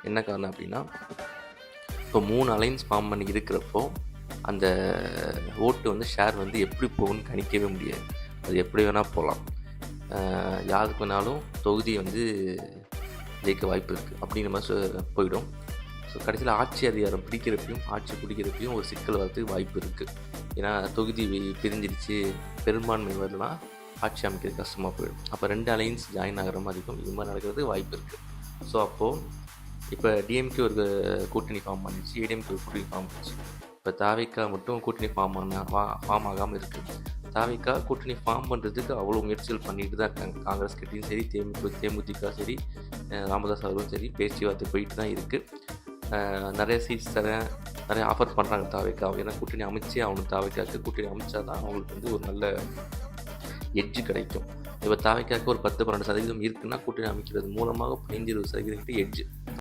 என்ன காரணம் அப்படின்னா, இப்போ 3 அலைன்ஸ் ஃபார்ம் பண்ணி இருக்கிறப்போ அந்த ஓட்டு வந்து ஷேர் வந்து எப்படி போகும்னு கணிக்கவே முடியாது. அது எப்படி வேணால் போகலாம். யாருக்கு வேணாலும் தொகுதி வந்து ஜெயிக்க வாய்ப்பு இருக்குது அப்படிங்கிற மாதிரி போயிடும். ஸோ கடைசியில் ஆட்சி அதிகாரம் பிடிக்கிறப்பையும் ஆட்சி பிடிக்கிறப்பையும் ஒரு சிக்கல் வரதுக்கு வாய்ப்பு இருக்குது. ஏன்னா தொகுதி பிரிஞ்சிருச்சு, பெரும்பான்மை வரலாம், ஆட்சி அமைக்கிறது கஷ்டமாக போயிடும். அப்போ 2 அலைன்ஸ் ஜாயின் ஆகிற மாதிரி இருக்கும். இது மாதிரி நடக்கிறதுக்கு வாய்ப்பு இருக்குது. ஸோ அப்போது இப்போ டிஎம்கே ஒரு கூட்டணி ஃபார்ம் பண்ணிச்சு, ஏடிஎம்கே ஒரு கூட்டணி ஃபார்ம் பண்ணிச்சு. இப்போ தாவேக்கா மட்டும் கூட்டணி ஃபார்ம் ஆகாமல் இருக்குது. தாவேக்கா கூட்டணி ஃபார்ம் பண்ணுறதுக்கு அவ்வளோ முயற்சிகள் பண்ணிட்டு தான் இருக்காங்க. காங்கிரஸ் கிட்டையும் சரி, தேமுதிக சரி, ராமதாஸ் அவர்களும் சரி, பேச்சுவார்த்தை போயிட்டு தான் இருக்குது. நிறைய சீட்ஸ் தரேன், நிறைய ஆஃபர் பண்ணுறாங்க தாவேக்கா. ஏன்னா கூட்டணி அமைச்சே அவனுக்கு தாவேக்காவுக்கு கூட்டணி அமைச்சா தான் அவங்களுக்கு வந்து ஒரு நல்ல எட்ஜு கிடைக்கும். இப்போ தாவேக்காவுக்கு ஒரு 10-12% இருக்குன்னா கூட்டணி அமைக்கிறது மூலமாக 15-20% எட்ஜு